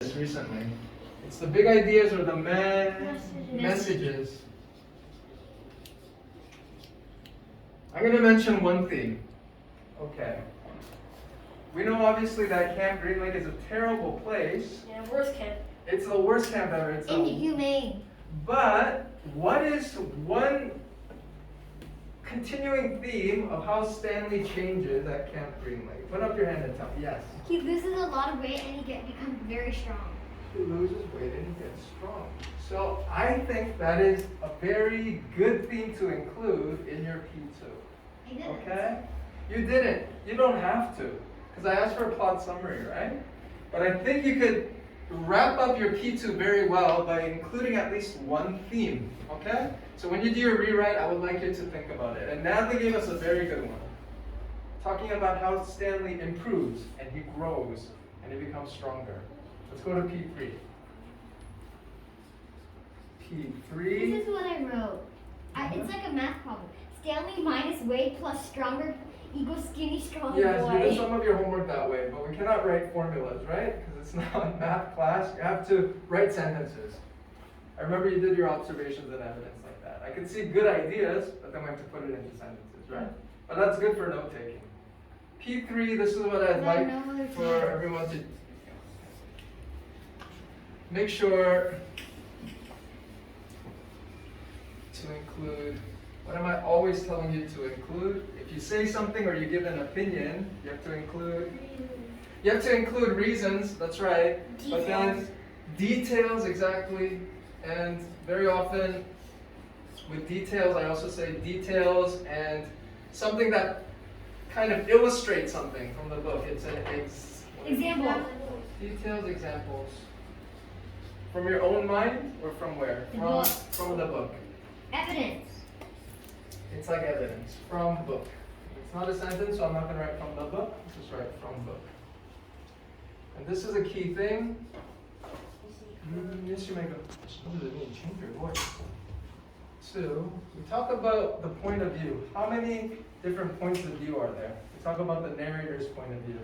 recently. It's the big ideas or the messages. I'm going to mention one theme. Okay. We know obviously that Camp Green Lake is a terrible place. Yeah, worst camp. It's the worst camp ever. It's Inhumane. But what is one continuing theme of how Stanley changes at Camp Green Lake? Put up your hand and tell me. Yes. He loses a lot of weight and he becomes very strong. He loses weight and he gets strong. So I think that is a very good theme to include in your P2. I didn't. Okay? You didn't. You don't have to. Because I asked for a plot summary, right? But I think you could wrap up your P2 very well by including at least one theme. Okay? So when you do your rewrite, I would like you to think about it. And Natalie gave us a very good one. Talking about how Stanley improves and he grows and he becomes stronger. Let's go to P3. P3. This is what I wrote. It's like a math problem. Stanley minus weight plus stronger equals skinny strong Yes, boy. you did some of your homework that way, but we cannot write formulas, right? Because it's not math class. You have to write sentences. I remember you did your observations and evidence like that. I could see good ideas, but then we have to put it into sentences, right? But that's good for note taking. P3, this is what I'd like for everyone to make sure to include. What am I always telling you to include? If you say something or you give an opinion, you have to include. You have to include reasons. That's right. Details. But then details, exactly. And very often with details, I also say details and something that kind of illustrates something from the book. It's an Example. Details, examples. From your own mind or from where? The book. From the book. Evidence. It's like evidence from book. It's not a sentence, so I'm not going to write from the book. Just write from book. And this is a key thing. Yes, you may go. Change your voice. Two, we talk about the point of view. How many different points of view are there? We talk about the narrator's point of view.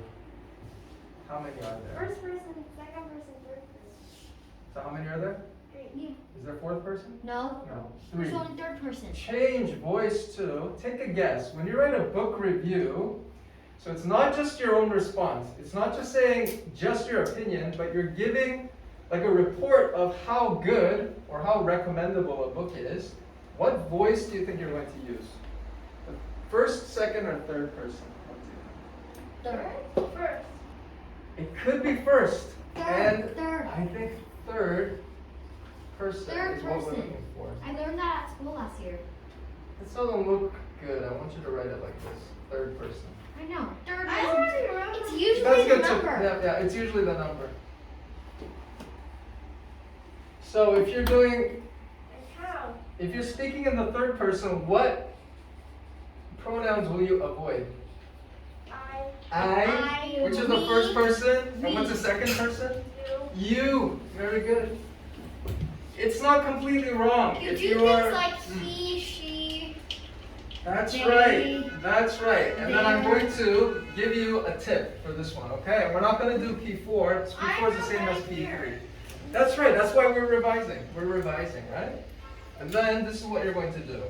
How many are there? First person, second person, third person. So how many are there? You. Is there fourth person? No. No. There's Three. only third person. Change voice to, take a guess. When you write a book review, so it's not just your own response. It's not just saying just your opinion, but you're giving like a report of how good or how recommendable a book is. What voice do you think you're going to use? The first, second, or third person? Third. First. It could be first. And Third. I think third person Third is what we're person. looking for. I learned that at school last year. This doesn't look good. I want you to write it like this. Third person. I know. Third I person. already remember. It's usually That's the good too. number. Yeah, it's usually the number. So if you're doing, if you're speaking in the third person, what pronouns will you avoid? I, which is the we, first person, we. and what's the second person? You. Very good. It's not completely wrong. You if do you things are, like he, she. That's they, right. That's right. And then I'm they're. going to give you a tip for this one, okay? And we're not going to do P4. P4 is the same as P3. That's right. That's why we're revising. We're revising, right? And then this is what you're going to do.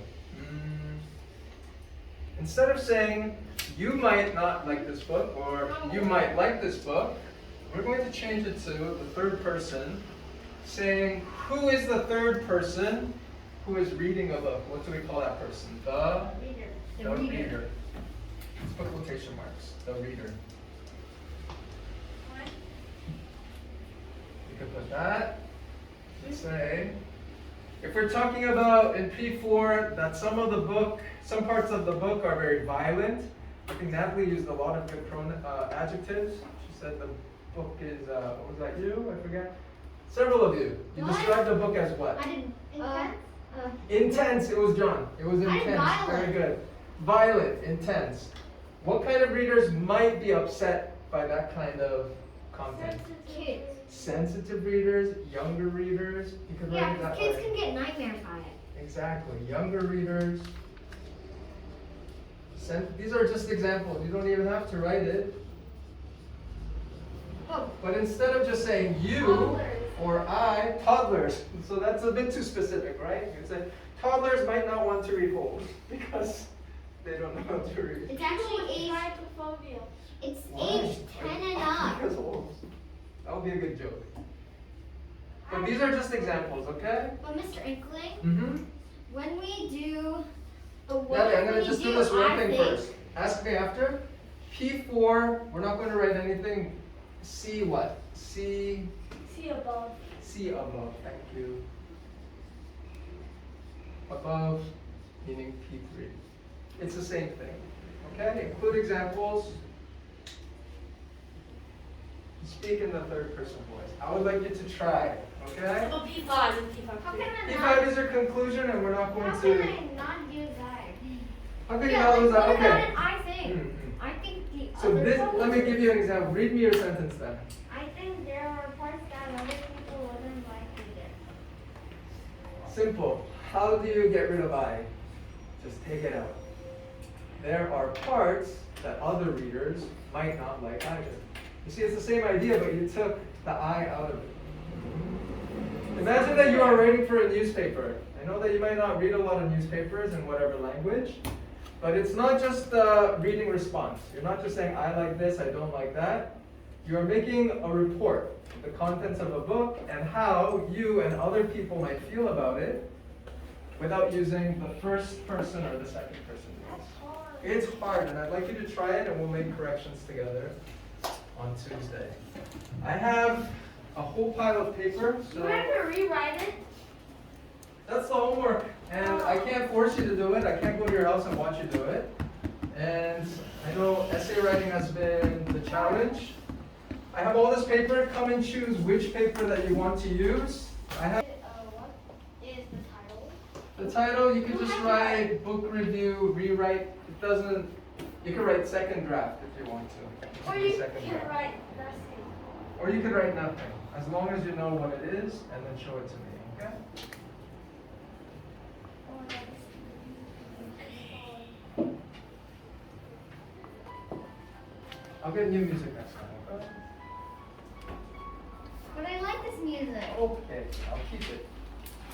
Instead of saying, you might not like this book, or you might like this book, we're going to change it to the third person, saying, who is the third person who is reading a book? What do we call that person? The reader. Let's put quotation marks. The reader. You can put that. Say, if we're talking about in P4 that some parts of the book are very violent. I think Natalie used a lot of good adjectives. She said the book is, what was that, you? I forget. Several of you. You What? described the book as what? I didn't. Intense. It was John. It was I did intense. violent. Very good. Violent, intense. What kind of readers might be upset by that kind of content? Kids. Sensitive readers, younger readers. You could Yeah, write it that kids way. can get nightmares by it. Exactly. Younger readers. These are just examples. You don't even have to write it. Oh. But instead of just saying you Toddlers. or I, toddlers. So that's a bit too specific, right? You could say toddlers might not want to read whole because they don't know how to read. It's actually age. Trypophobia. It's Why? age 10 and up. Because old. That would be a good joke. But these are just examples, okay? But Mr. Inkling, Mm-hmm. when we do the what Daddy, I'm when gonna we just do do this one I thing think, first. Ask me after. P4, we're not going to write anything. C what? C above. C above. Thank you. Above meaning P3. It's the same thing. Okay? Include examples. Speak in the third person voice. I would like you to try. Okay? Oh, P5 and P5. How can I P5 not? is your conclusion, and we're not going How to. can I not use that? How can you Yeah, not like, lose that? what about Okay. an I think? Mhm. I think the So other this. parts- Let me give you an example. Read me your sentence then. I think there are parts that other people wouldn't like either. Simple. How do you get rid of I? Just take it out. There are parts that other readers might not like either. You see, it's the same idea, but you took the I out of it. Imagine that you are writing for a newspaper. I know that you might not read a lot of newspapers in whatever language, but it's not just a reading response. You're not just saying, I like this, I don't like that. You are making a report, the contents of a book, and how you and other people might feel about it without using the first person or the second person voice. It's hard, and I'd like you to try it, and we'll make corrections together on Tuesday. I have a whole pile of paper, Do so I have to rewrite it? that's the homework. And I can't force you to do it. I can't go to your house and watch you do it. And I know essay writing has been the challenge. I have all this paper. Come and choose which paper that you want to use. I have What is the title? the title. You can just write book review, rewrite. It doesn't. You can write second draft if you want to. Or The you second can draft. write nothing. Or you could write nothing, as long as you know what it is, and then show it to me. Okay? I'll get new music next time. Okay? But I like this music. Okay, I'll keep it.